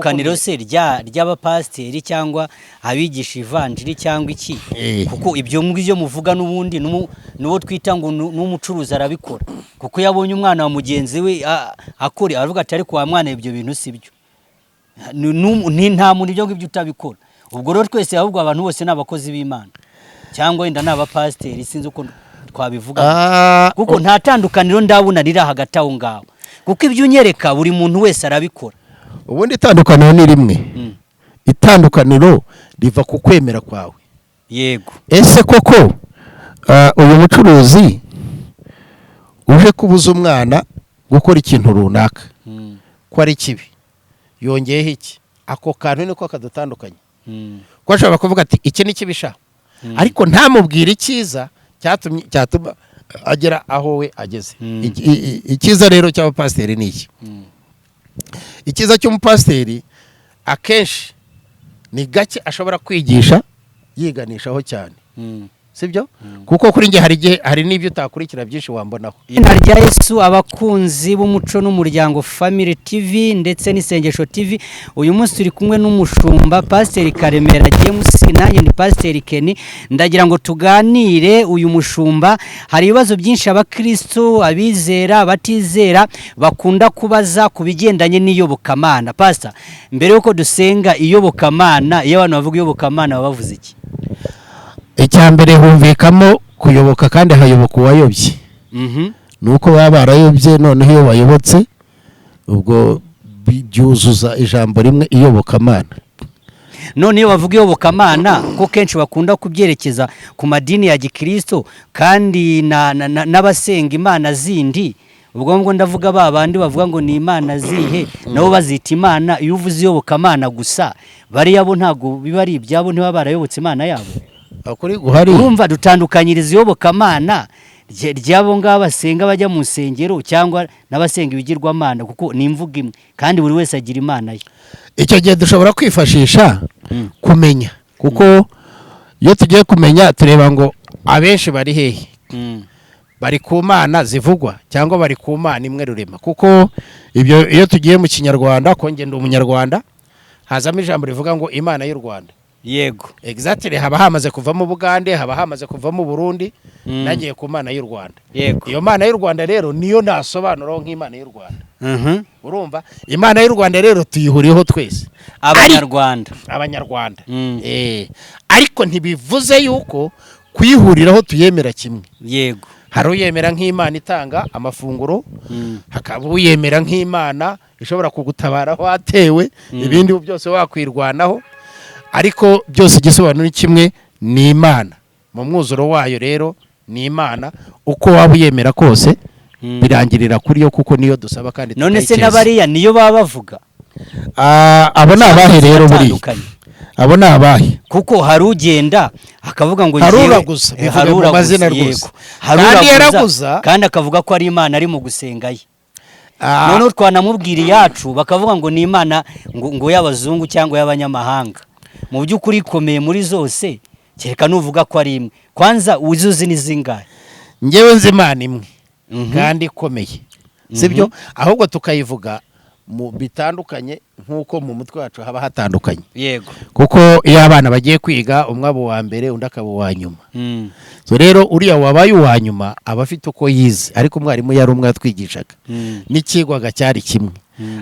kaniro se ry'abapasteri cyangwa abigisha ivanjiri cyangwa iki kuko ibyo ngibyo muvuga nubundi nuwo twita ngo n'umucuruzi arabikora kuko yabonye umwana wa mugenzi we akora aravuga ati ariko wa mwana ibyo bintu sibyo nta muntu ibyo ngibyo utabikora ubwo rero twese ahubwo abantu bose n'abakozi b'Imana cyangwa wenda n'abapasteri sinzi uko twabivuga kuko nta tandukaniro ndabona riri hagati aho ngaho kuko ibyo unyereka buri muntu wese arabikora ubundi itandukaniro ni rimwe itandukaniro riva ku kwemera kwawe yego ese koko uyu mucuruzi uje kubuza umwana gukora ikintu runaka ko ari kibi yongeyeho iki ako kantu niko kadatandukanye ko ashobora kuvuga ati iki ni kibisha ariko ntamubwire icyiza cyatuma agera aho we ageze icyiza rero cy'abapasteri ni iki ikiza cy'umupasteri akenshi ni gake ashobora kwigisha yiganishaho cyane sibyo kuko kuri nge hari n'ibyo utakurikira byinshi wambonaho Izina rya Yesu abakunzi b'umuco n'umuryango Family TV ndetse n'isengesho TV uyu munsi turi kumwe n'umushumba Pastor Karemera James nanjye ni Pastor Kenny ndagira ngo tuganire uyu mushumba hari ibibazo byinshi abakristo abizera abatizera bakunda kubaza kubigendanye n'iyobokamana Pastor mbere yuko dusenga iyobokamana iyo abantu bavuga iyobokamana bavuze iki icyambere humvikamo kuyoboka kandi hayoboka uwayobye nuko baba barayobye noneho iyo bayobotse ubwo byuzuza ijambo rimwe iyobokamana none iyo bavuga iyobokamana ko kenshi bakunda kubyerekeza ku madini ya gikristo kandi n'abasenga imana zindi ubwo ngo ndavuga babandi bavuga ngo ni imana zihe nabo bazita imana iyo uvuze iyobokamana gusa bari yabo ntago biba ari ibyabo ntiba barayobotse imana yabo akuri guhari urumva dutandukanyiriza iyobokamana ryabo ngaba basenga bajya mu nsengero cyangwa n'abasenga ibigirwamana kuko ni imvuga imwe kandi buri wese agira imana ye icyo gihe dushobora kwifashisha kumenya kuko iyo tugiye kumenya tureba ngo abenshi bari hehe bari ku mana zivugwa cyangwa bari ku mana imwe rurema kuko ibyo iyo tugiye mu kinyarwanda ko ngenda umunyarwanda hazamo ijambo rivuga ngo imana y'u Rwanda yego exactly haba hamaze kuva mu Bugande haba hamaze kuva mu Burundi nagiye ku mana y'u Rwanda yego iyo mana y'u Rwanda rero niyo nasobanura nk'imana y'u Rwanda urumva imana y'u Rwanda rero tuyihuriyeho twese abanyarwanda ariko ntibivuze yuko kuyihuriraho tuyemera kimwe yego hari uyemera nk'imana itanga amafunguro hakaba uyemera nk'imana ishobora kugutabara watewe ibindi byose wakwirwanaho ariko byose igisobanuro kimwe ni imana mu mwuzuro wayo rero ni imana uko waba uyemera kose birangirira kuri yo kuko niyo dusaba kandi none se n'abariya niyo baba bavuga abo ni abahe rero buriya abo ni abahe kuko hari ugenda akavuga ngo haruraguza bivuga mu mazina rwose kandi yaraguza kandi akavuga ko ari imana ari mu gusenga ye none twanamubwira iyacu bakavuga ngo ni imana ngo y'abazungu cyangwa y'abanyamahanga mu by'ukuri ikomeye muri zose kereka nuvuga ko ari imwe kwanza uzuzi nizingahe ngewe nzi imana imwe kandi ikomeye sibyo ahubwo tukayivuga mu bitandukanye nkuko mu mutwe wacu haba hatandukanye yego kuko iyo abana bagiye kwiga umwe abo wa mbere undi akaba wa nyuma so rero uriya wabaye uwa nyuma aba afite uko yize ariko umwarimu yari umwe yatwigishaga n'ikigwaga cyari kimwe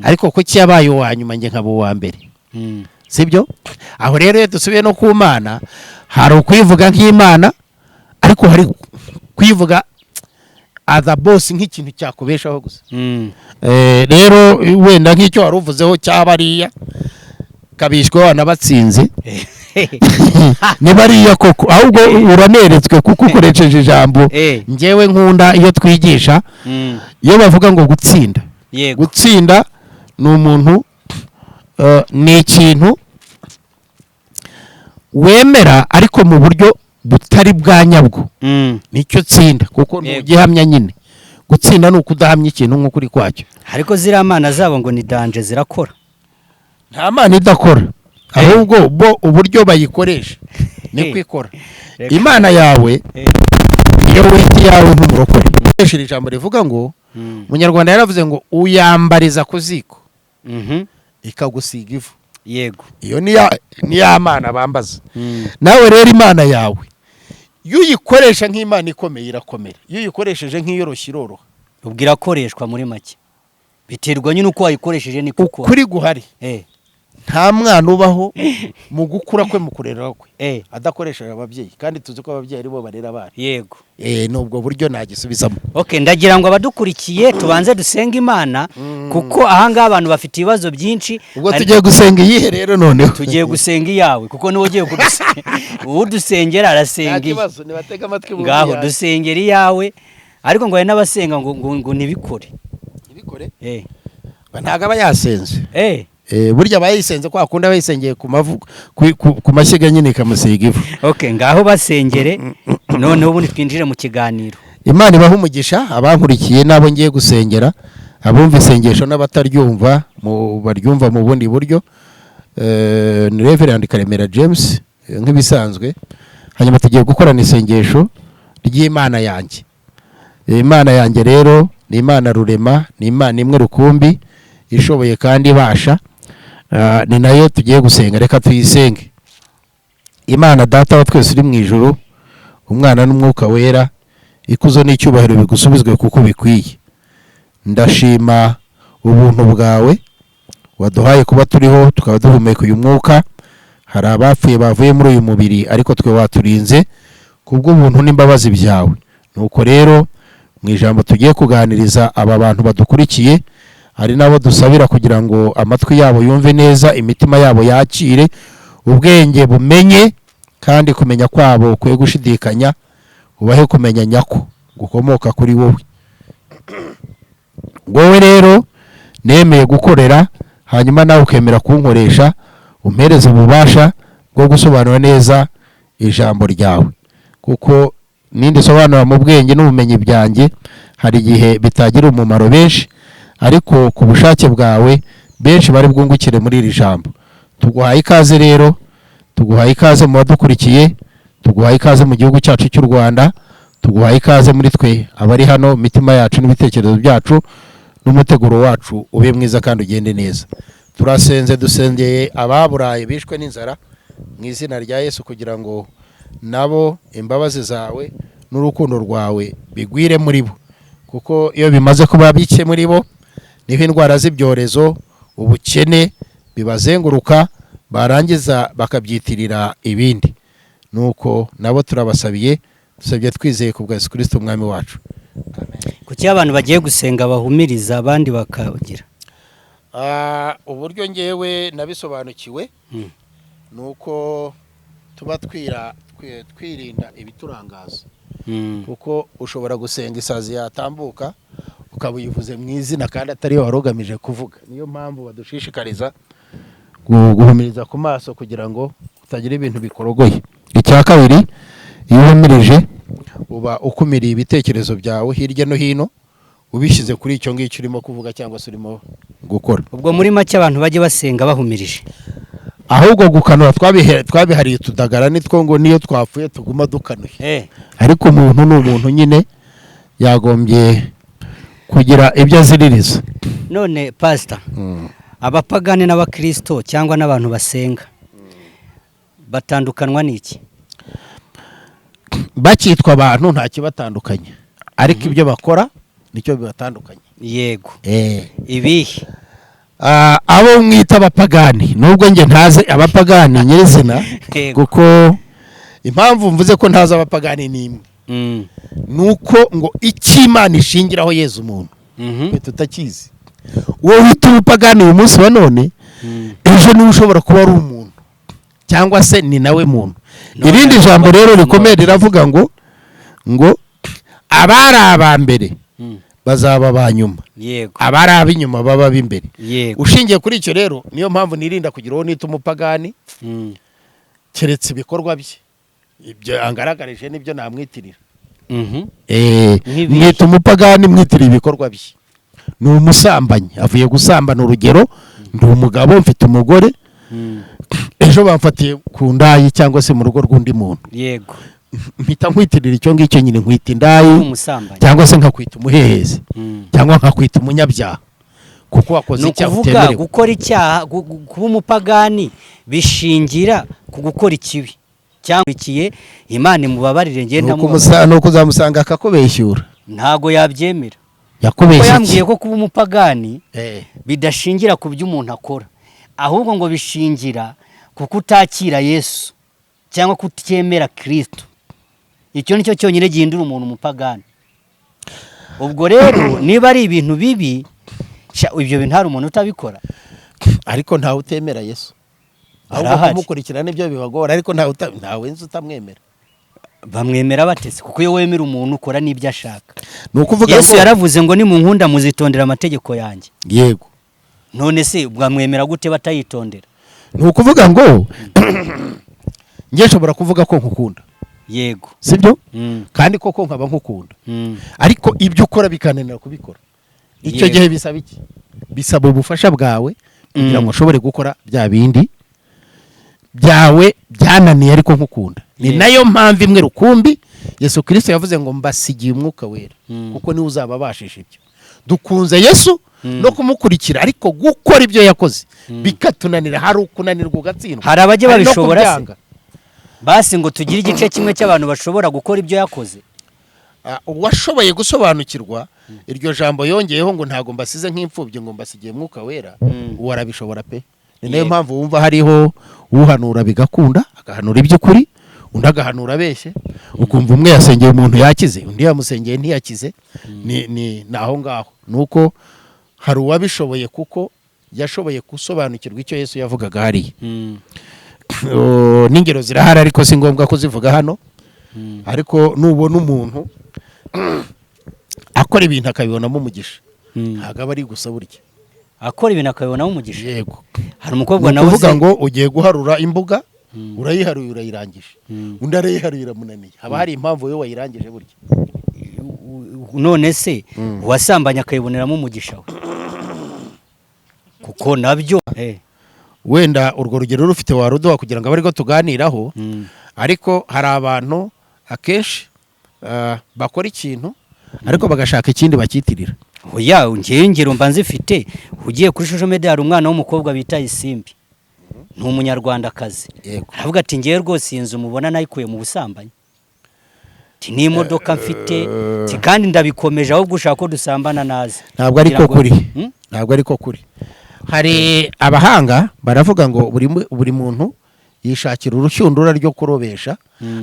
ariko ko cyabaye uwa nyuma nge nkaba uwa mbere sibyo aho rero dusubiye no ku mana hari ukuyivuga nk'imana ariko hari kuyivuga other boss nk'ikintu cyakubeshaho gusa rero wenda nk'icyo wari uvuzeho cyabariya kabishwe wanabatsinze ni bariya koko ahubwo uraneretswe kuko ukoresheje ijambo ngewe nkunda iyo twigisha iyo bavuga ngo gutsinda ni umuntu ni ikintu wemera ariko mu buryo butari bwa nyabwo nicyo tsinda kuko ntugihamya nyine gutsinda ni ukudahamya ikintu nk'uko uri kwacyo ariko ziriya mana zabo ngo ni danje zirakora nta mana idakora ahubwo bo uburyo bayikoresha ni kwikora imana yawe iyo witi yawe nk'umurokore ukoresha ijambo rivuga ngo umunyarwanda yaravuze ngo uyambariza ku ziko ikagusiga ivu. yego iyo ni ya mana bambaza. nawe rero imana yawe iyo uyikoresha nk'imana ikomeye irakomera, iyo uyikoresheje nk'iyoroshye iroroha. ubwo irakoreshwa muri make, biterwa nyine uko wayikoresheje niko ukora. ukuri guhari nta mwana ubaho mu gukura kwe mu kurera kwe adakoresheje ababyeyi, kandi tuzi ko ababyeyi aribo barera abana. yego nubwo buryo nagisubizamo. ndagira ngo abadukurikiye tubanze dusenga Imana, kuko ahangaha abantu bafite ibibazo byinshi. ubwo tugiye gusenga iyihe rero? noneho tugiye gusenga iyawe, kuko niwe ugiye udusengera arasenga iye. nibatega amatwi ngaho dusengera iyawe, ariko ngo hari n'abasenga ngo ntibikore. ntabwo aba yasenze. burya abayisenze kwa kundi abayisengeye ku mashyiga nyine ikamusiga ivu. ngaho basengere noneho ubundi twinjire mu kiganiro. Imana ibaha umugisha abankurikiye n'abo ngiye gusengera, abumva isengesho n'abataryumva baryumva mu bundi buryo. ni Reverend Karemera James nk'ibisanzwe. hanyuma tugiye gukorana isengesho ry'Imana yanjye. Imana yanjye rero ni Imana rurema, ni Imana imwe rukumbi ishoboye kandi ibasha. ni nayo tugiye gusenga. reka tuyisenge. Imana data wa twese uri mu ijuru, umwana n'umwuka wera, ikuzo n'icyubahiro bigusubizwe kuko bikwiye. ndashima ubuntu bwawe waduhaye kuba turiho tukaba duhumeka uyu mwuka. hari abapfuye bavuye muri uyu mubiri, ariko twe waturinze kubw'ubuntu n'imbabazi byawe. nuko rero mu ijambo tugiye kuganiriza aba bantu badukurikiye, hari nabo dusabira kugira ngo amatwi yabo yumve neza, imitima yabo yakire, ubwenge bumenye, kandi kumenya kwabo kwe gushidikanya, ubahe kumenya nyako gukomoka kuri wowe. wowe rero nemeye gukorera, hanyuma nawe ukemera kunkoresha, umpereze ububasha bwo gusobanura neza ijambo ryawe, kuko nindi sobanura mu bwenge n'ubumenyi byanjye hari igihe bitagira umumaro benshi, ariko ku bushake bwawe benshi bari bwungukire muri iri jambo. tuguhaye ikaze rero, tuguhaye ikaze mu badukurikiye, tuguhaye ikaze mu gihugu cyacu cy'u Rwanda, tuguhaye ikaze muri twe abari hano, imitima yacu n'ibitekerezo byacu n'umuteguro wacu ube mwiza kandi ugende neza. turasenze dusengeye ababuraye bishwe n'inzara mu izina rya Yesu, kugira ngo nabo imbabazi zawe n'urukundo rwawe bigwire muri bo, kuko iyo bimaze kuba bike muri bo niho indwara z'ibyorezo, ubukene bibazenguruka, barangiza bakabyitirira ibindi. nuko nabo turabasabiye, dusabye twizeye ku bwa Yesu Kristo umwami wacu. kuki abantu bagiye gusenga bahumiriza abandi bakagira? uburyo ngewe nabisobanukiwe nuko tuba twirinda ibiturangaza. kuko ushobora gusenga isazi yatambuka ukaba uyivuze mu izina kandi atari yo warogamije kuvuga. niyo mpamvu badushishikariza guhumiriza ku maso kugira ngo utagira ibintu bikorogoye. icya kabiri, iyo uhumirije uba ukumiriye ibitekerezo byawe hirya no hino, ubishyize kuri icyo ngicyo urimo kuvuga cyangwa se urimo gukora. ubwo muri make abantu bajye basenga bahumirije, ahubwo gukanura twabihariye utudagara nitwo ngo niyo twapfuye tuguma dukanuye. ariko umuntu ni umuntu nyine, yagombye kugira ibyo aziririza. none pastor, abapagani n'abakristo cyangwa n'abantu basenga batandukanywa n'iki? bakitwa abantu nta kibatandukanye, ariko ibyo bakora nicyo bibatandukanye. yego. ibihe? abo mwita abapagani, nubwo njye ntaze abapagani nyirizina, kuko impamvu mvuze ko ntaze abapagani ni imwe. nuko ngo icyo Imana ishingiraho yeza umuntu tutakizi. uwo wita ubupagani uyu munsi wa none, ejo niwe ushobora kuba ari umuntu, cyangwa se ni nawe muntu. irindi jambo rero rikomeye riravuga ngo abari abambere bazaba abanyuma, abari ab'inyuma baba b'imbere. ushingiye kuri icyo rero, niyo mpamvu nirinda kugira uwo nita umupagani, keretse ibikorwa bye ibyo angaragarije nibyo namwitirira. mwita umupagani mwitiriye ibikorwa bye. ni umusambanyi, avuye gusambana. urugero, ndi umugabo mfite umugore, ejo bamfatiye ku ndayi cyangwa se mu rugo rw'undi muntu. yego. mpita nkwitirira icyo ngicyo nyine, nkwita indayi cyangwa se nkakwita umuhehezi cyangwa nkakwita umunyabyaha, kuko wakoze icyaha utemerewe. Nukuvuga gukora icyaha, kuba umupagani bishingira ku gukora ikibi cyangwa ikiye Imana imubabarire ngenda mu nuko uzamusanga akakubeshyura. Ntago yabyemera. Yakubeshye. Yambwiye ko kuba umupagani bidashingira ku byo umuntu akora, ahubwo ngo bishingira kuko utakira Yesu cyangwa kutemera Kristo. Icyo nicyo cyonyine gihindura umuntu umupagani. Ubwo rero niba ari ibintu bibi, ibyo bintu hari umuntu utabikora, ariko ntawe utemera Yesu. Ahubwo kumukurikirana ibyo bibagora, ariko ntawe nzi utamwemera. Bamwemera batese kuko iyo wemera umuntu ukora n'ibyo ashaka. Nukuvuga Yesu yaravuze ngo ni mu nkunda muzitondera amategeko yanjye. Yego. None se bwamwemera gute batayitondera? Nukuvuga ngo ngiye nshobora kuvuga ko nkukunda. Yego. Sibyo? Kandi koko nkaba nkukunda. Ariko ibyo ukora bikananira kubikora. Icyo gihe bisaba iki? Bisaba ubufasha bwawe kugira ngo ushobore gukora bya bindi byawe byananiye ariko nkukunda. Ni nayo mpamvu imwe rukumbi Yesu Kristo yavuze ngo mbasigiye umwuka wera, kuko niwe uzababashisha ibyo. Dukunze Yesu no kumukurikira, ariko gukora ibyo yakoze bikatunanira. Hari ukunanirwa ugatsindwa. Hari abajye babishobora se basi ngo tugire igice kimwe cy'abantu bashobora gukora ibyo yakoze. Uwashoboye gusobanukirwa iryo jambo yongeyeho ngo ntago mbasize nk'imfubyi ngo mbasigiye umwuka wera, uwo arabishobora pe. Ni nayo mpamvu wumva hariho uhanura bigakunda, agahanura iby'ukuri, undi agahanura abeshye, ukumva umwe yasengeye umuntu yakize, undi yamusengeye ntiyakize. Ni naho ngaho. Nuko hari uwabishoboye kuko yashoboye gusobanukirwa icyo Yesu yavugaga hariya. N'ingero zirahari ariko si ngombwa kuzivuga hano. Ariko nubona umuntu akora ibintu akabibonamo umugisha, ntabwo aba ari gusa burya akora ibintu akabibonamo umugisha. Yego. Hari umukobwa nawe uvuga ngo ugiye guharura imbuga, urayiharuye urayirangije, undi arayiharuye iramunaniye. Haba hari impamvu yo wayirangije burya. None se wasambanya akayiboneramo umugisha we, kuko nabyo wenda urwo rugero rufite waruduha kugira ngo abariko tuganiraho. Ariko hari abantu akenshi bakora ikintu ariko bagashaka ikindi bakitirira. Oya, ngiye ngero mba nzifite. Ugiye kuri social media hari umwana w'umukobwa bita Isimbi, ni umunyarwandakazi. Aravuga ati ngiye rwose inzu mubona nayikuye mu busambanyi, ni imodoka mfite, kandi ndabikomeje ahubwo ushaka ko dusambana nazi. Ntabwo ariko kuri. Ntabwo ariko kuri. Hari abahanga baravuga ngo buri muntu yishakira urushyundura ryo kurobesha,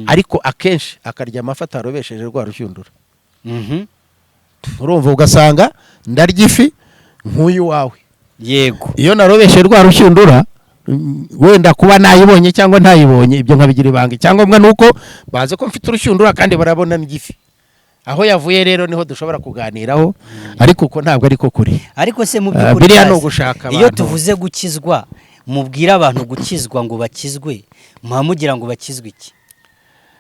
ariko akenshi akarya amafi atarobesheje rwa rushyundura. Urumva ugasanga ndarya ifi nk'uyu wawe. Yego. Iyo narobeshe rwa rushyundura wenda kuba nayibonye cyangwa ntayibonye ibyo nkabigira ibanga. Cyangwa nuko baze ko mfite urushyundura kandi barabona n'igifi. Aho yavuye rero niho dushobora kuganiraho, ariko uko ntabwo ariko kuri. Ariko se mu by'ukuri biriya no gushaka abantu. Iyo tuvuze gukizwa, mubwira abantu gukizwa ngo bakizwe, muhamugira ngo bakizwe iki?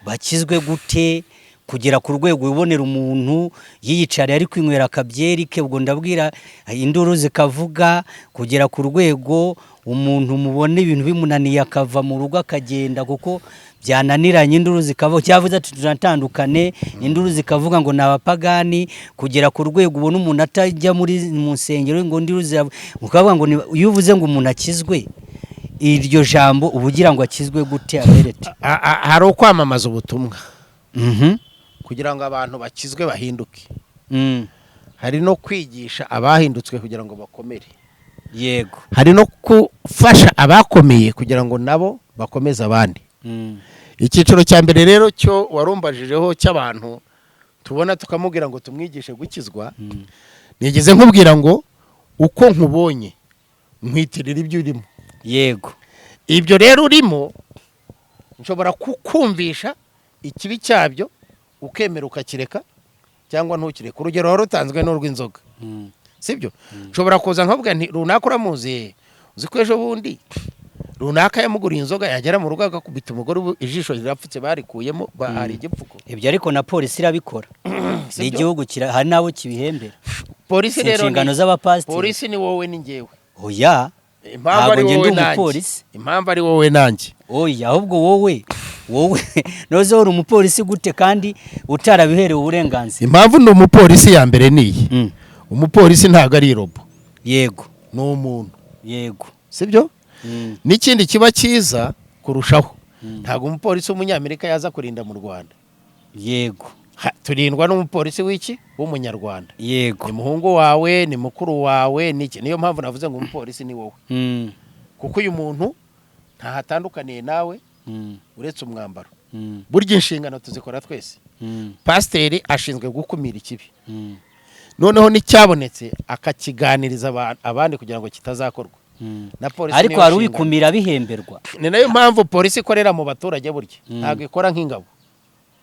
Bakizwe gute? Kugera ku rwego ubonera umuntu yiyicariye ari kwinywera akabyeri ke, ubwo ndabwira induru zikavuga. Kugera ku rwego umuntu mubona ibintu bimunaniye akava mu rugo akagenda kuko byananiranye, induru zikavuga. Cyavuze ati tunatandukane, induru zikavuga ngo nabapagani. Kugera ku rwego ubona umuntu atajya mu nsengero ngo induru ziravuga. Ukavuga ngo iyo uvuze ngo umuntu akizwe, iryo jambo ubugira ngo akizwe gute? Aberete hari ukwamamaza ubutumwa kugira ngo abantu bakizwe bahinduke. Hari no kwigisha abahindutswe kugira ngo bakomere. Yego. Hari no gufasha abakomeye kugira ngo nabo bakomeze abandi. Icyiciro cya mbere rero cyo warumbajijeho cy'abantu tubona tukamubwira ngo tumwigishe gukizwa, nigeze nkubwira ngo uko nkubonye nkwitirira ibyo urimo. Yego. Ibyo rero urimo nshobora kukumvisha ikibi cyabyo ukemera ukakireka cyangwa ntukireka. Urugero rutanzwe n'urw'inzoga. Sibyo? Nshobora kuza nkavuga nti runaka uramuzi, uzi ko ejo bundi runaka yamuguriye inzoga, yagera mu rugo agakubita umugore ijisho rirapfutse barikuyemo bahari igipfuko. Ibyo ariko na polisi irabikora. N'igihugu hari nabo kibihembera. Polisi rero inshingano z'abapasiteri. Polisi ni wowe ni ngewe. Oya. Impamvu ari wowe nanjye. Impamvu ari wowe nanjye. Oya, ahubwo wowe noze uri umupolisi gute kandi utarabiherewe uburenganzira? Impamvu ndi umupolisi ya mbere niyi. Umupolisi ntago ari robo. yego ni umuntu, yego sibyo? N'ikindi kiba cyiza kurushaho, ntabwo umupolisi w'umunyamerika yaza kurinda mu Rwanda. Yego turindwa n'umupolisi w'iki w'umunyarwanda. Yego ni muhungu wawe, ni mukuru wawe, niki. Niyo mpamvu navuze ngo umupolisi ni wowe, kuko uyu muntu ntahatandukaniye nawe uretse umwambaro. Burya inshingano tuzikora twese. Pasiteri ashinzwe gukumira ikibi, noneho n'icyabonetse akakiganiriza abandi kugira ngo kitazakorwa. Na polisi ariko hari ubikumira bihemberwa. Ni nayo mpamvu polisi ikorera mu baturage burya, ntabwo ikora nk'ingabo.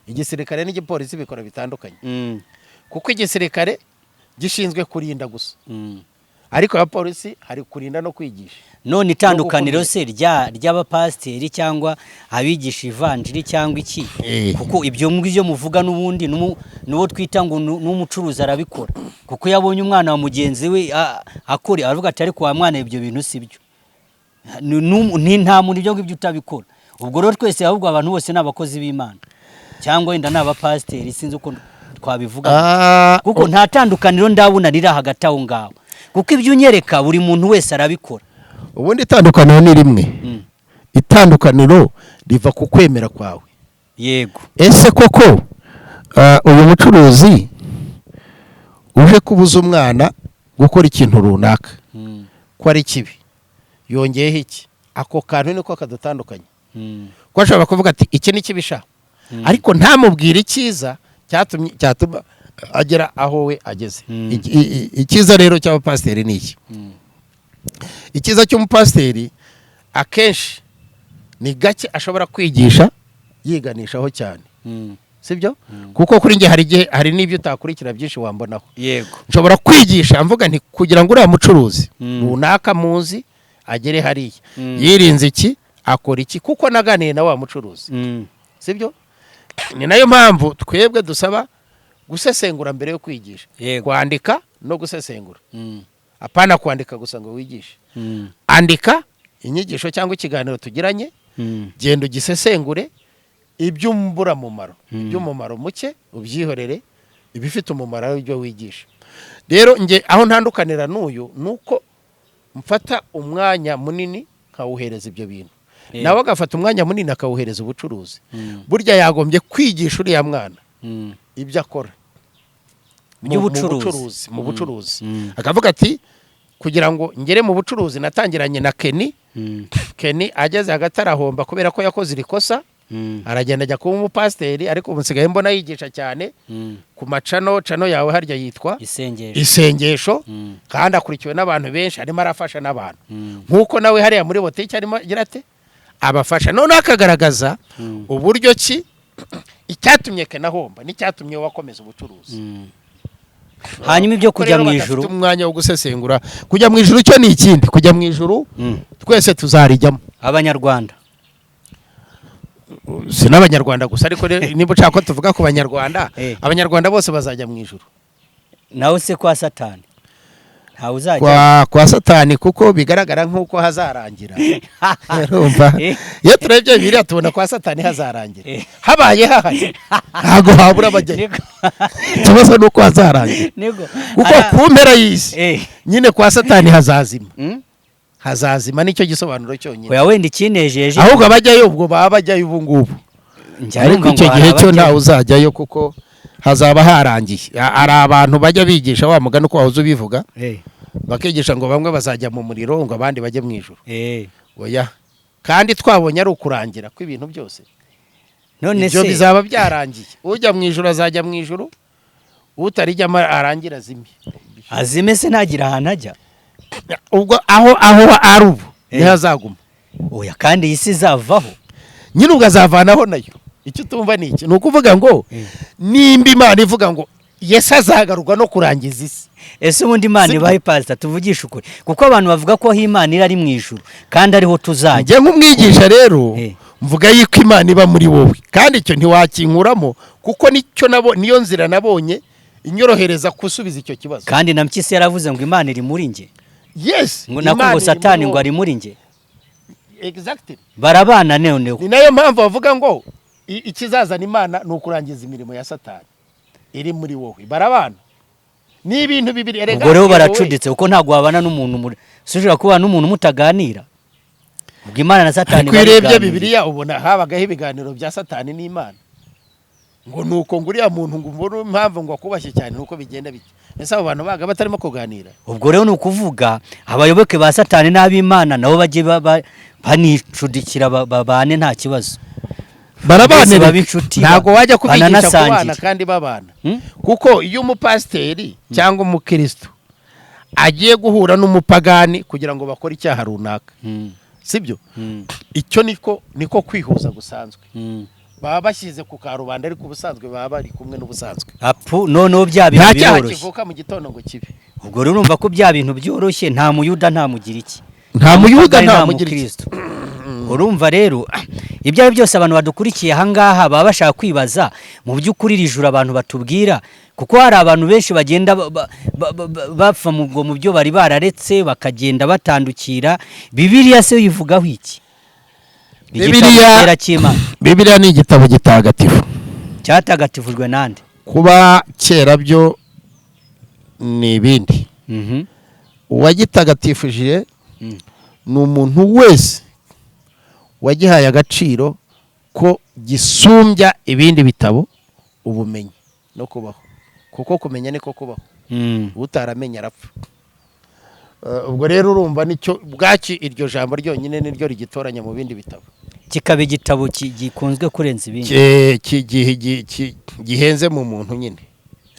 Igisirikare n'igipolisi bikora bitandukanye, kuko igisirikare gishinzwe kurinda gusa, ariko abapolisi hari kurinda no kwigisha. None itandukaniro se ry'abapasiteri cyangwa abigisha ivanjiri cyangwa iki? Kuko ibyo ngibyo muvuga n'ubundi n'uwo twita ngo n'umucuruzi arabikora, kuko yabonye umwana wa mugenzi we akora, aravuga ati ariko wa mwana ibyo bintu sibyo, nta muntu ibyo ngibyo utabikora. Ubwo rero twese ahubwo abantu bose ni abakozi b'Imana, cyangwa wenda ni abapasiteri, sinzi uko twabivuga, kuko nta tandukaniro ndabona riri hagati aho ngaho, kuko ibyo unyereka buri muntu wese arabikora. Ubundi itandukaniro ni rimwe, itandukaniro riva ku kwemera kwawe. Yego. Ese koko uyu mucuruzi uje kubuza umwana gukora ikintu runaka ko ari kibi, yongeyeho iki? Ako kantu niko kadutandukanye. Ko ashobora kuvuga ati iki ni kibisha, ariko ntamubwire icyiza cyatuma agera aho we ageze. Icyiza rero cy'abapasiteri ni iki? Icyiza cy'umupasiteri akenshi ni gake ashobora kwigisha yiganishaho cyane, sibyo? Kuko kuri nge hari n'ibyo utakurikira byinshi wambonaho. Yego. Nshobora kwigisha mvuga nti kugira ngo uriya mucuruzi runaka muzi agere hariya, yirinze iki, akora iki, kuko naganiye na wa mucuruzi, sibyo? Ni nayo mpamvu twebwe dusaba gusesengura mbere yo kwigisha, kwandika no gusesengura. Apana kwandika gusa ngo wigishe. Andika inyigisho cyangwa ikiganiro tugiranye, genda ugisesengure, iby'umbura mumaro, iby'umumaro muke ubyihorere, ibifite umumaro ari byo wigisha. Rero nge aho ntandukanira n'uyu nuko mfata umwanya munini nkawuhereza ibyo bintu, nawe agafata umwanya munini akawuhereza ubucuruzi. Burya yagombye kwigisha uriya mwana ibyo akora mu bucuruzi, akavuga ati kugira ngo ngere mu bucuruzi natangiranye na Kenny ageze hagati arahomba kubera ko yakoze irikosa, aragenda ajya kuba umupasiteri, ariko umusigaye mbona yigisha cyane ku macano yawe harya yitwa Isengesho, kandi akurikiwe n'abantu benshi, arimo arafasha n'abantu nk'uko nawe hariya muri botike arimo agira ate abafasha. None akagaragaza uburyo ki icyatumye Kenahomba n'icyatumye wakomeza ubucuruzi. Hanyuma ibyo kujya mu ijuru, umwanya wo gusesengura kujya mu ijuru cyo ni ikindi. Kujya mu ijuru twese tuzarijyamo, abanyarwanda si n'abanyarwanda gusa, ariko niba ushaka ko tuvuga ku banyarwanda, abanyarwanda bose bazajya mu ijuru. Nawe se kwa Satani ntawe uzajya kwa Satani, kuko bigaragara nk'uko hazarangira. Urumva, iyo turebye biriya tubona kwa Satani hazarangira, habaye hahari ntabwo habura abajyayo. Ikibazo ni uko hazarangira, kuko ku mpera y'isi nyine kwa Satani hazazima nicyo gisobanuro cyonyine. Oya, wenda ikinejeje ahubwo abajyayo ubwo baba bajyayo ubu ngubu, ariko icyo gihe cyo ntawe uzajyayo kuko hazaba harangiye. Ari abantu bajya bigisha wa mugani uko wahoze ubivuga, bakigisha ngo bamwe bazajya mu muriro ngo abandi bajye mu ijuru. Oya, kandi twabonye ari ukurangira kw'ibintu byose. None se bizaba byarangiye, ujya mu ijuru azajya mu ijuru, utarijyamo arangira azime se ntagira ahantu ajya. Ubwo aho ari ubu niho azaguma. Oya, kandi iyi si izavaho nyine, ubwo azavanaho nayo. Icyo tumva ni iki? Ni ukuvuga ngo nimba Imana ivuga ngo Yesu azagarurwa no kurangiza isi, ese ubundi Imana ibahe pasita, tuvugisha ukuri, kuko abantu bavuga ko Imana iri mu ijuru kandi ariho tuzajya. Njye nk'umwigisha rero mvuga yuko Imana iba muri wowe, kandi icyo ntiwakinkuramo, kuko niyo nzira nabonye inyorohereza gusubiza icyo kibazo. Kandi na Mpyisi yaravuze ngo Imana iri muri nge. Yes, ngo nako Satani ngo ari muri nge. Exactly. Barabana neoneho. Ni nayo mpamvu bavuga ngo ikizazana Imana ni ukurangiza imirimo ya Satani iri muri wowe. Barabana ni ibintu bibiri erega ubwo rero baracuditse kuko ntabwo wabana n'umuntu ushobora kubana n'umuntu mutaganira ubwo Imana na Satani kwirebye Bibiliya ubona habagaho ibiganiro bya Satani n'Imana ngo nuko nguriya muntu ngo mbone impamvu ngo akubashye cyane nuko bigenda bike ese abo bantu baga batarimo kuganira ubwo rero nukuvuga abayoboke ba Satani n'ab'Imana nabo baje banicudikira babane nta kibazo barabanira ntago wajya kubigisha kubana kandi babana kuko iyo umupasiteri cyangwa umukristo agiye guhura n'umupagani kugira ngo bakore icyaha runaka sibyo icyo niko kwihuza gusanzwe baba bashyize ku karubanda ariko ubusanzwe baba bari kumwe n'ubusanzwe apu noneho bya bintu byoroshye kivuka mu gitondo ngo kibe ubwo rero urumva ko bya bintu byoroshye nta muyuda nta mugira iki nta muyuda nta mugira iki urumva rero ibyo ari byose abantu badukurikiye ahangaha baba bashaka kwibaza mu by'ukuri rijura abantu batubwira kuko hari abantu benshi bagenda bapfa mu byo bari bararetse bakagenda batandukira Bibiliya se yivugaho iki Bibiliya ni igitabo gitagatifu cyatagatifujwe nande kuba kera byo ni ibindi uwagitagatifuje ni umuntu wese wagihaye agaciro ko gisumbya ibindi bitabo ubumenyi no kubaho kuko kumenya niko kubaho utaramenya arapfa ubwo rero urumva nicyo bwaki iryo jambo ryonyine niryo rigitoranya mu bindi bitabo kikaba igitabo gikunzwe kurenza ibindi gihenze mu muntu nyine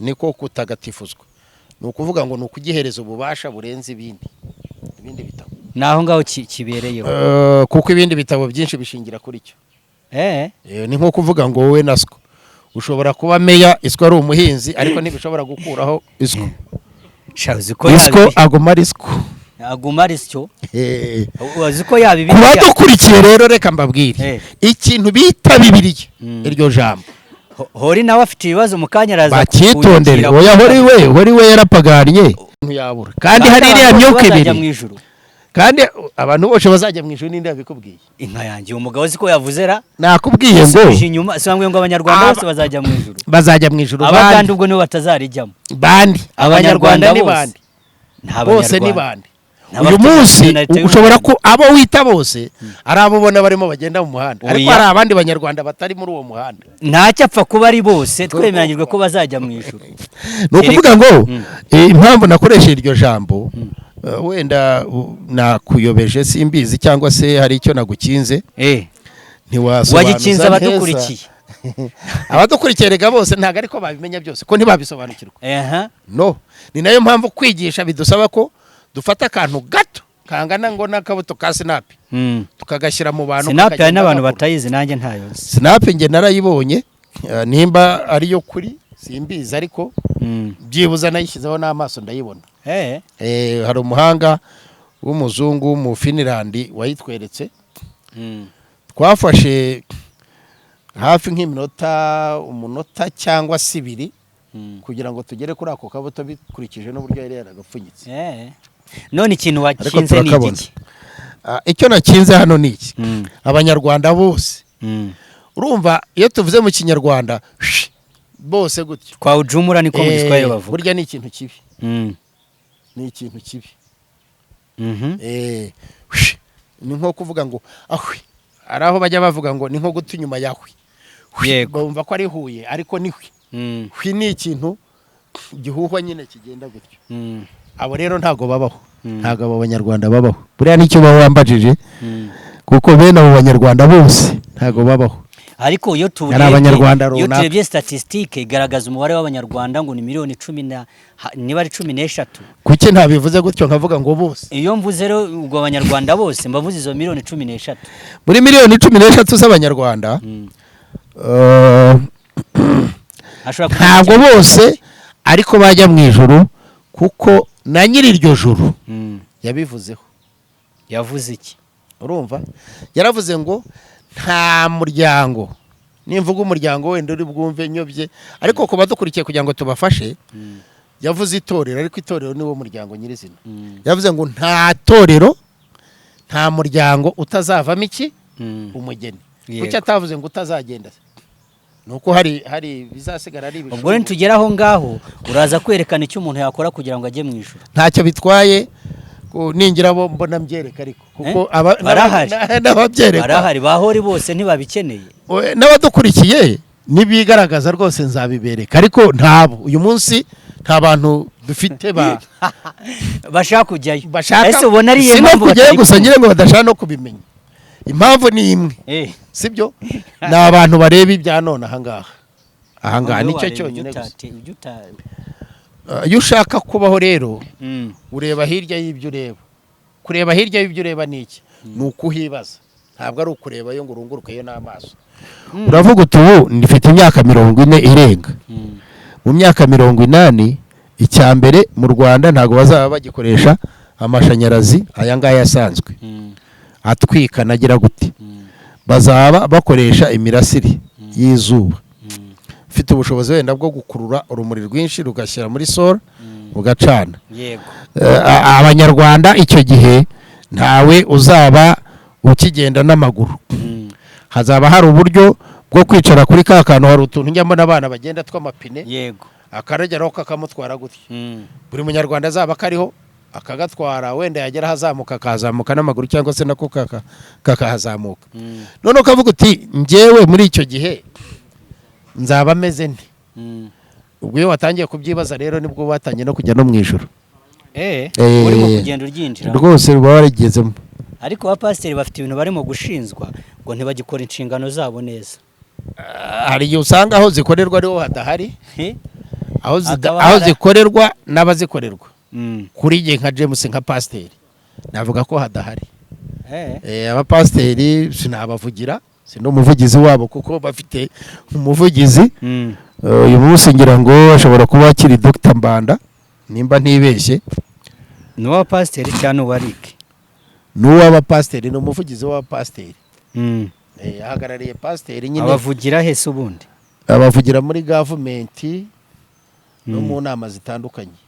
niko kutagatifuzwa ni ukuvuga ngo ni ukugihereza ububasha burenze ibindi bitabo naho ngaho kibereyeho kuko ibindi bitabo byinshi bishingira kuri cyo ni nko kuvuga ngo wowe naswo ushobora kuba meya iswa ari umuhinzi ariko ntibishobora gukuraho iswa iswa aguma risyo uzi ko yabibi kuba dukurikiye rero reka mbabwire ikintu bita Bibiliya iryo jambo hori nawe afite ibibazo mu kanya araza bakitondere oya hori we yarapaganye ntiyabura kandi hari iriya myuka ibiri kandi abantu bose bazajya mu ijuru ninde yabikubwiye inka yanjye umugabo ziko yavuze ra nakubwiye ngo inyuma sangwe ngo abanyarwanda bose bazajya mu ijuru abaganda ubwo nibo batazarijyamo bandi abanyarwanda ni bandi bose ni bandi uyu munsi ushobora ko abo wita bose ari abo ubona barimo bagenda mu muhanda ariko hari abandi banyarwanda batari muri uwo muhanda ntacyo apfa kuba ari bose twemeranyijwe ko bazajya mu ijuru ni ukuvuga ngo impamvu nakoresheje iryo jambo wenda nakuyobeje simbizi cyangwa se hari icyo nagukinze ntiwasobanuza wagikinze abadukurikiye abadukurikiye rega bose ntabwo ariko babimenya byose ko ntibabisobanukirwa no ni nayo mpamvu kwigisha bidusaba ko dufata akantu gato kangana ngo n'akabuto ka sinapi tukagashyira mu bantu sinapi hari n'abantu batayizi nanjye ntayo sinapi nge narayibonye nimba ariyo kuri simbizi ariko byibuza nayishyizeho n'amaso ndayibona hari umuhanga w'umuzungu mu Finland wayitweretse twafashe hafi umunota cyangwa se 2 kugira ngo tugere kuri ako kabuto bikurikije n'uburyo yari yaragapfunyitse none ikintu wakinze ni iki icyo nakinze hano ni iki abanyarwanda bose urumva iyo tuvuze mu kinyarwanda bose gutyo kwa ujumura niko mu Giswahili bavuga burya ni ikintu kibi ni ikintu kibi ni nko kuvuga ngo ahwi ari aho bajya bavuga ngo ni nko guta inyuma yahwi bumva ko ari huye ariko ni hwi ni ikintu gihuhwa nyine kigenda gutyo abo rero ntago babaho ntago abo banyarwanda babaho buriya nicyo baba wambajije kuko bene abo banyarwanda bose ntago babaho ariko iyo turebye statistique igaragaza umubare w'abanyarwanda ngo ni miliyoni 10 niba ari 13 kuki ntabivuze gutyo nkavuga ngo bose iyo mvuze rero ubwo abanyarwanda bose mbavuze izo miliyoni 13 muri miliyoni 13 z'abanyarwanda ntabwo bose ariko bajya mu ijuru kuko na nyiri iryo juru yabivuzeho yavuze iki urumva yaravuze ngo nta muryango nimvuga umuryango wenda uri bwumve nyobye ariko kuba dukurikiye kugira ngo tubafashe yavuze itorero ariko itorero niwo muryango nyirizina yavuze ngo nta torero nta muryango utazavamo iki umugeni kuki atavuze ngo utazagenda nuko hari bizasigara ari ibishobora. ubwo ntitugera aho ngaho uraza kwerekana icyo umuntu yakora kugira ngo ajye mu ijuru. Ntacyo bitwaye ningira bo mbona mbyereka ariko kuko n'ababyereka barahari bahori bose ntibabikeneye. N'abadukurikiye nibigaragaza rwose nzabibereka ariko ntabo uyu munsi nta bantu dufite bashaka kujyayo. ese ubona ari iyo mpamvu kujyayo gusa nyine ngo badashaka no kubimenya. Impamvu ni imwe sibyo ni abantu bareba ibya none ahangaha nicyo cyonyine gusa. Iyo ushaka kubaho rero ureba hirya y'ibyo ureba. Kureba hirya y'ibyo ureba ni iki? Ni ukuhibaza, ntabwo ari ukureba yo ngo urungurukeyo n'amaso. Uravuga uti ubu ndifite imyaka 40 irenga. Mu myaka 80 icya mbere mu Rwanda ntabwo bazaba bagikoresha amashanyarazi aya ngaya asanzwe atwika nagira gute. Bazaba bakoresha imirasire y'izuba ufite ubushobozi wenda bwo gukurura urumuri rwinshi rugashyira muri solar ugacana. Yego. Abanyarwanda icyo gihe ntawe uzaba ukigenda n'amaguru. Hazaba hari uburyo bwo kwicara kuri ka kantu, hari utuntu njyamo n'abana bagenda tw'amapine. Yego. Akarageraho kakamutwara gutya. Buri munyarwanda azaba kariho akagatwara, wenda yagera hazamuka akazamuka n'amaguru cyangwa se nako kakahazamuka. None ukavuga uti njyewe muri icyo gihe nzaba meze nti. Ubwo iyo watangiye kubyibaza rero nibwo watangiye no kujya no mu ijuru. Urimo kugenda uryinjira rwose ruba warigezemo. Ariko abapasiteri bafite ibintu barimo gushinzwa ngo ntibagikora inshingano zabo neza. Hari igihe usanga aho zikorerwa ariho hadahari, aho zikorerwa n'abazikorerwa. Kuri igihe nka James nka pasiteri navuga ko hadahari. Abapasiteri sinabavugira, n'umuvugizi wabo kuko bafite umuvugizi. Uyu munsi ngira ngo ashobora kuba akiri Dr. Mbanda nimba ntibeshye. N'uwa pasiteri cyane uwarike. N'uwa pasiteri no umuvugizi wa pasiteri. Ahagarariye pasiteri nyine. Abavugira hese ubundi. Abavugira muri government no mu nama zitandukanye.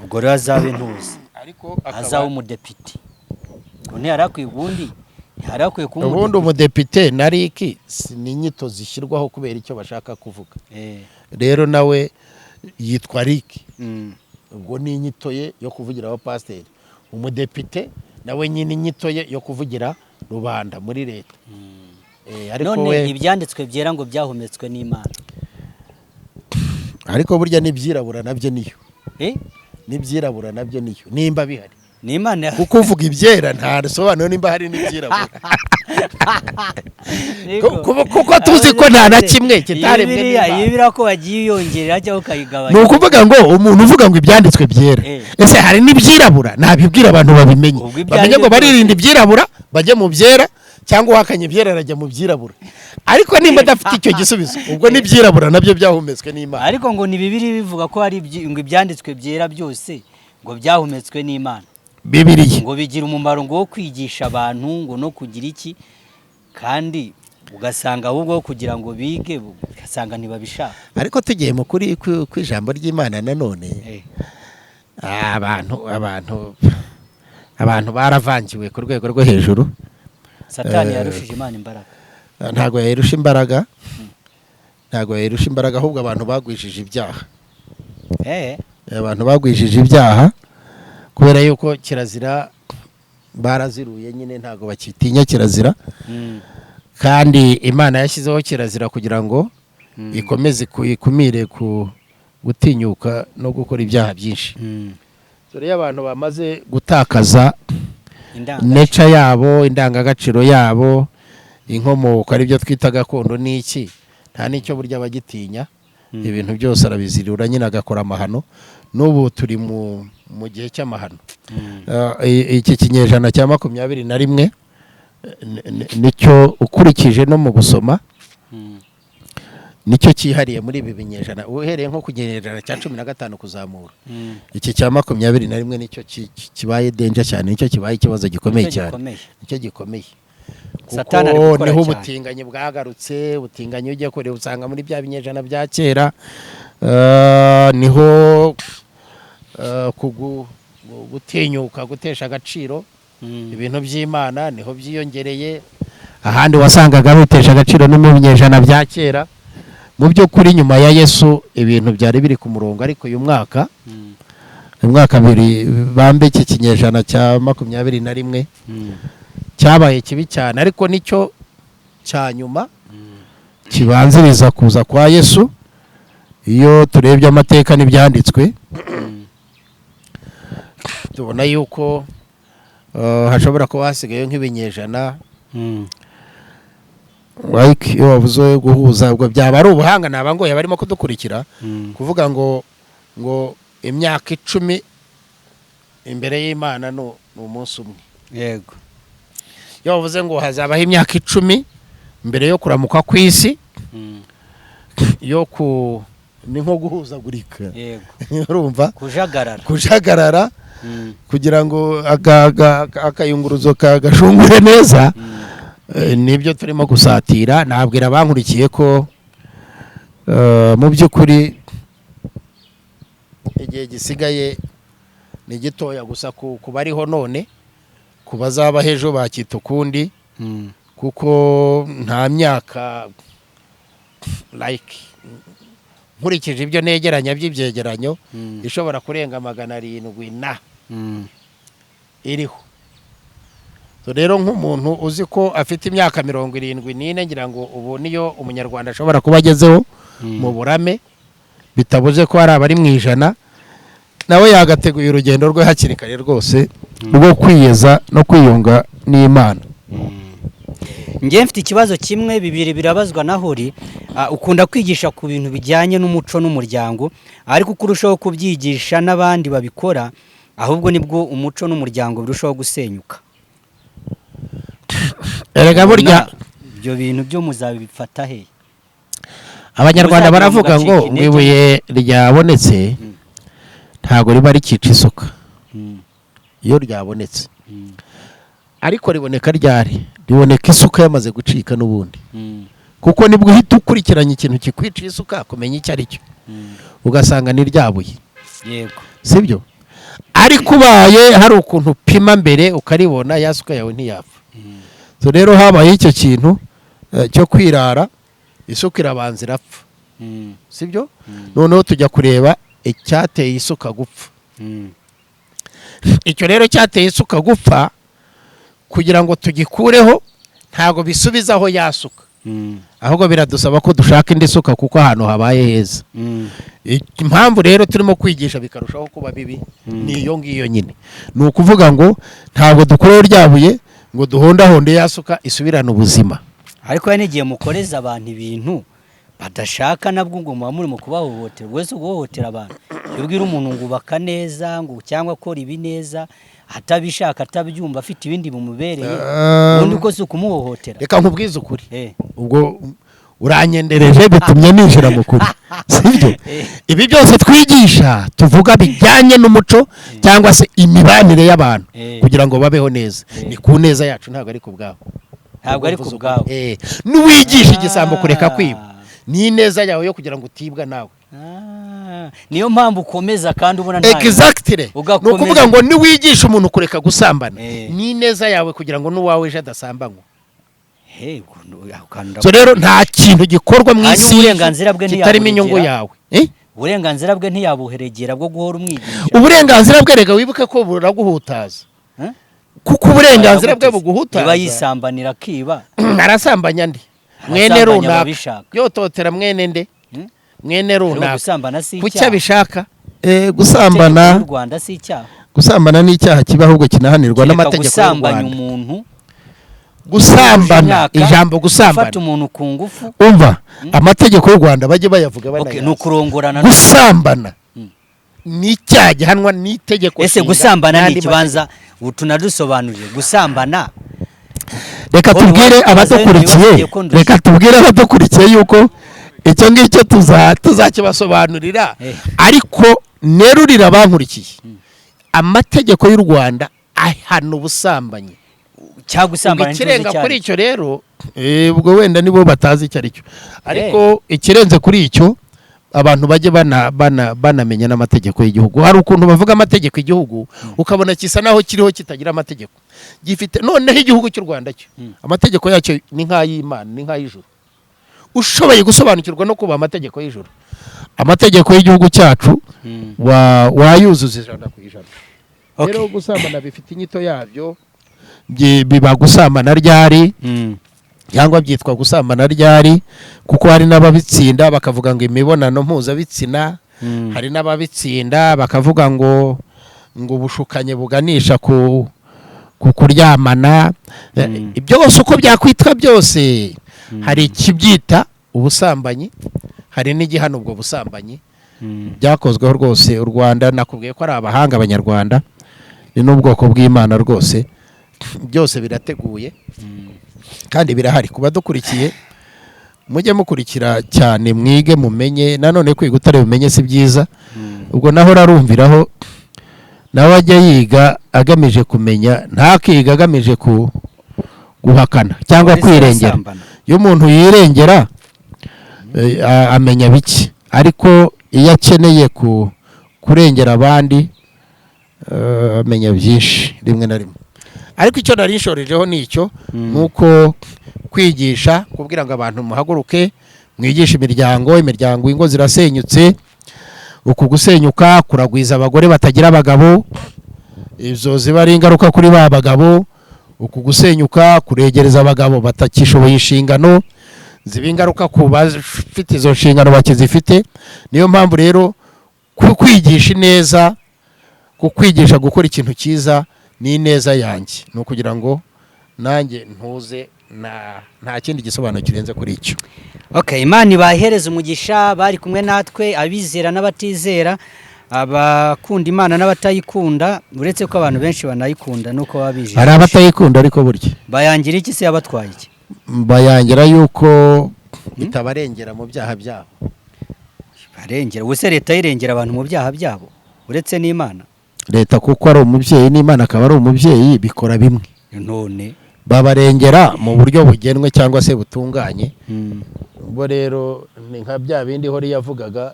Ubwo rero azabe ntuzi. Ariko azaba umudepite. None yarakwiye ubundi yarakwiye kuba ubundi umudepite nariki ni nyito zishyirwaho kubera icyo bashaka kuvuga. Rero nawe yitwa Riki. Ubwo ni inyito ye yo kuvugira aba pasiteri. Umudepite nawe nyine inyito ye yo kuvugira rubanda muri leta. Ariko none ibyanditswe byera ngo byahumetswe n'Imana. Ariko burya nibyirabura nabyo niyo. Nibyirabura nabyo niyo. Nimba bihari. N'Imana kuko uvuga ibyera nta sobanuro nimba hari n'ibyirabura. Kuko tuzi ko nta na kimwe kitaremwe n'Imana. Yibira ko bagiye yongerera cyangwa ukayigabanya. Ni ukuvuga ngo umuntu uvuga ngo ibyanditswe byera. Ese hari n'ibyirabura nabibwira abantu babimenye. Bamenye ngo baririnda ibyirabura bajye mu byera, cyangwa uhakanye ibyera arajya mu byirabura. Ariko nimba adafite icyo gisubizo ubwo n'ibyirabura nabyo byahumetswe n'Imana. Ariko ngo ni Bibiliya bivuga ko hari ngo ibyanditswe byera byose ngo byahumetswe n'Imana. Bibiliya ngo bigira umumaro ngo wo kwigisha abantu ngo no kugira iki, kandi ugasanga ahubwo kugira ngo bige ugasanga ntibabishaka. Ariko tugiye mu kuri kw'ijambo ry'Imana nanone abantu baravangiwe ku rwego rwo hejuru. Satani yarushije Imana imbaraga. Ntago yayirusha imbaraga. Ntago yayirusha imbaraga, ahubwo abantu bagwishije ibyaha. Abantu bagwishije ibyaha kubera yuko kirazira baraziruye nyine ntago bakitinya kirazira. Kandi Imana yashyizeho kirazira kugira ngo ikomeze ikumire gutinyuka no gukora ibyaha byinshi. Dore y'abantu bamaze gutakaza nature yabo, indangagaciro yabo, inkomoko ari byo twita gakondo n'iki, nta nicyo burya bagitinya. Ibintu byose arabizirura nyine agakora amahano. N'ubu turi mu gihe cy'amahano. Iki kinyejana cya 21 nicyo ukurikije no mu gusoma nicyo cyihariye muri ibi binyejana. Uhereye nko ku kinyejana cya 15 kuzamura, iki cya 21 nicyo kibaye danger cyane, nicyo kibaye ikibazo gikomeye cyane, nicyo gikomeye. Satani ari gukora niho ubutinganyi bwagarutse. Ubutinganyi ujya kure usanga muri bya binyejana bya kera. Niho gutinyuka gutesha agaciro ibintu by'Imana niho byiyongereye. Ahandi wasangaga bitesha agaciro no mu binyejana bya kera. mu by'ukuri nyuma ya Yesu ibintu byari biri ku murongo, ariko uyu mwaka umwaka bambe iki kinyejana cya 21 cyabaye kibi cyane, ariko nicyo cya nyuma kibanziriza kuza kwa Yesu. Iyo turebye amateka n'ibyanditswe tubona yuko hashobora kuba hasigaye nk'ibinyejana. Iyo wavuze guhuza ubwo byaba ari ubuhanga nabangoye barimo kudukurikira kuvuga ngo imyaka 10 imbere y'Imana no umunsi umwe. Yego. Iyo wavuze ngo hazabaho imyaka 10 mbere yo kuramuka kw'isi, yo ni nko guhuzagurika. Yego. Urumva kujagarara kugira ngo akayunguruzo kagashungure neza. Nibyo turimo gusatira. Nabwira abankurikiye ko mu by'ukuri igihe gisigaye ni gitoya gusa ku bariho none, ku bazaba hejo bakita ukundi, kuko nta myaka nkurikije ibyo negeranya by'ibyegeranyo ishobora kurenga 700 iriho. So rero nk'umuntu uzi ko afite imyaka 74 ngira ngo ubu niyo umunyarwanda ashobora kuba agezeho mu burame, bitabuze ko hari abari mu ijana, nawe yagateguye urugendo rwe hakiri kare rwose rwo kwiyeza no kwiyunga n'Imana. Ngiye mfite ikibazo kimwe bibiri birabazwa na Hori. Ukunda kwigisha ku bintu bijyanye n'umuco n'umuryango, ariko kurushaho kubyigisha n'abandi babikora, ahubwo nibwo umuco n'umuryango birushaho gusenyuka. Erega burya ibyo bintu byo muzabifata he? Abanyarwanda baravuga ngo ibuye ryabonetse ntago riba rikica isuka. Iyo ryabonetse ariko riboneka ryari, riboneka isuka yamaze gucika n'ubundi, kuko nibwo uhita ukurikiranye ikintu kikwica isuka kumenya icyo ari cyo, ugasanga ni ryabuye. Yego, sibyo? Ariko ubaye hari ukuntu pima mbere ukaribona, ya suka yawe ntiyapfa. So rero habaye icyo kintu cyo kwirara, isuka irabanza irapfa. Sibyo? Noneho tujya kureba icyateye isuka gupfa. Icyo rero cyateye isuka gupfa, kugira ngo tugikureho ntago bisubizaho yasuka, ahubwo biradusaba ko dushaka indi suka, kuko ahantu habaye heza. Impamvu rero turimo kwigisha bikarushaho kuba bibi ni iyo ngiyo nyine, ni ukuvuga ngo ntabwo dukureho ryabuye ngo duhondahonde yasuka isubirane ubuzima. Ariko hari n'igihe mukoreza abantu ibintu badashaka, nabwo ngo muba muri mu kubahohotera. Wese uguhohotera abantu, yubwira umuntu ngo ubaka neza ngo cyangwa akora ibi neza, atabishaka atabyumva, afite ibindi bumubereye, ubundi uko si ukumuhohotera. Reka nkubwize ukuri, ubwo uranyendereje bitumye ninjira mu kuri. Sibyo? Ibi byose twigisha tuvuga bijyanye n'umuco cyangwa se imibanire y'abantu kugira ngo babeho neza, ni ku neza yacu, ntabwo ari ku bwabo. Ntabwo ari ku bwabo. N'uwigisha igisambo kureka kwiba, ni neza yawe yo kugira ngo utibwa nawe. Niyo mpamvu ukomeza kandi ubona ntayo. Exactly. No kuvuga ngo ni wigisha umuntu kureka gusambana, ni neza yawe kugira ngo n'uwawe ejo adasambanywa. So rero nta kintu gikorwa mu isi kitarimo inyungu yawe. Uburenganzira bwe ntiyabuheregera bwo guhora umwigisha. Uburenganzira bwe rega wibuke ko buraguhutaza, kuko uburenganzira bwe buguhutaza. Niba yisambanira kiba, arasambanya ndi mwene runaka, yototera mwene nde, mwene runaka. Gusambana si icyaha. Kuki abishaka? Gusambana mu Rwanda si icyaha. Gusambana ni icyaha kiba, ahubwo kinahanirwa n'amategeko y'u Rwanda. Umuntu gusambana, ijambo gusambana, fata umuntu ku ngufu. Umva amategeko y'u Rwanda bajye bayavuga banayazi. Nukurongorana. Gusambana ni icyaha gihanwa n'itegeko. Ese gusambana ni ikibanza tunadusobanurire. Gusambana, reka tubwire abadukurikiye yuko icyo ngicyo tuzakibasobanurira, ariko nerurira abankurikiye, amategeko y'u Rwanda ahana ubusambanyi. Cyagusambana ikirenga kuri icyo rero, ubwo wenda nibo batazi icyo aricyo, ariko ikirenze kuri icyo abantu bajye banamenya n'amategeko y'igihugu. Hari ukuntu bavuga amategeko y'igihugu ukabona kisa naho kiriho kitagira amategeko gifite. Noneho igihugu cy'u Rwanda cyo amategeko yacyo ni nk'ay'Imana, ni nk'ay'ijuru. ushoboye gusobanukirwa no kuba amategeko y'ijuru, amategeko y'igihugu cyacu wayuzuza 100%. Rero gusambana bifite inyito yabyo, biba gusambana ryari cyangwa byitwa gusambana ryari, kuko hari n'ababitsinda bakavuga ngo imibonano mpuzabitsina, hari n'ababitsinda bakavuga ngo ubushukanye buganisha ku kuryamana. Ibyo bose uko byakwitwa byose, hari ikibyita ubusambanyi, hari n'igihano ubwo busambanyi byakozweho rwose. U Rwanda nakubwiye ko ari abahanga, abanyarwanda ni n'ubwoko bw'Imana rwose, byose birateguye kandi birahari. Kuba dukurikiye, mujye mukurikira cyane, mwige mumenye. Nanone kwiga utari bumenye si byiza, ubwo naho rarumviraho nawe ajya yiga agamije kumenya, ntakiga agamije guhakana cyangwa kwirengera. Iyo umuntu yirengera amenya biki, ariko iyo akeneye kurengera abandi amenya byinshi rimwe na rimwe. Ariko icyo nari nshorejeho nicyo, nuko kwigisha, kubwira ngo abantu muhaguruke mwigisha imiryango, ingo zirasenyutse. Uku gusenyuka kuragwiza abagore batagira abagabo, izo ziba ari ingaruka kuri ba bagabo. Uku gusenyuka kuregereza abagabo batakishoboye inshingano, ziba ingaruka ku bafite izo nshingano bakizifite. Niyo mpamvu rero kwigisha neza, kukwigisha gukora ikintu cyiza ni neza yanjye, ni ukugira ngo nanjye ntuze, nta kindi gisobanuro kirenze kuri icyo. Imana ibahereza umugisha, bari kumwe natwe, abizera n'abatizera, abakunda Imana n'abatayikunda, uretse ko abantu benshi banayikunda nuko babije. Hari abatayikunda ariko burya bayangira iki se, yabatwaye iki? Bayangira yuko itabarengera mu byaha byabo. Barengera ubuse leta yirengera abantu mu byaha byabo uretse n'Imana? Leta kuko ari umubyeyi n'Imana akaba ari umubyeyi, bikora bimwe. None babarengera mu buryo bugenwe cyangwa se butunganye. Ubwo rero ni nka bya bindi hori yavugaga,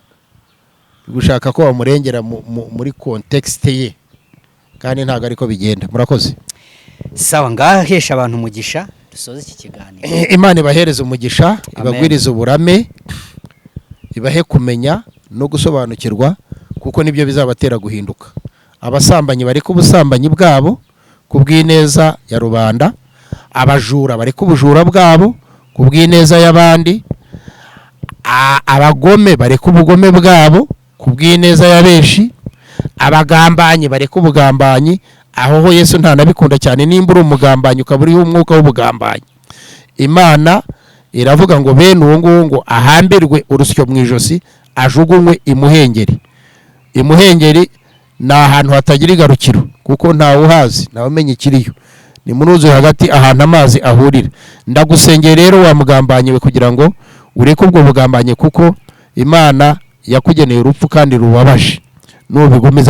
gushaka ko bamurengera muri context ye, kandi ntago ariko bigenda. Murakoze. Sawa, ngahesha abantu umugisha, dusoze iki kiganiro. Imana ibahereza umugisha, ibagwiriza uburame, ibahe kumenya no gusobanukirwa, kuko nibyo bizabatera guhinduka. Abasambanyi bari ku busambanyi bwabo kubw'ineza ya rubanda, abajura bari ku bujura bwabo kubw'ineza y'abandi, abagome bari ku bugome bwabo kubw'ineza ya benshi, abagambanyi bari ku bugambanyi. Aho Yesu ntanabikunda cyane, nimba uri umugambanyi ukaba uriho umwuka w'ubugambanyi. Imana iravuga ngo bene uwo nguwo ngo ahambirwe urusyo mu ijosi, ajugunywe imuhengeri. Imuhengeri ni ahantu hatagira igarukiro, kuko ntawe uhazi, ntawe umenya ikiriyo. Ni mu ruzi hagati, ahantu amazi ahurira. Ndagusengeye rero wa mugambanyi we, kugira ngo ureke ubwo bugambanyi, kuko Imana yakugeneye urupfu kandi rubabaje. Nubigomeza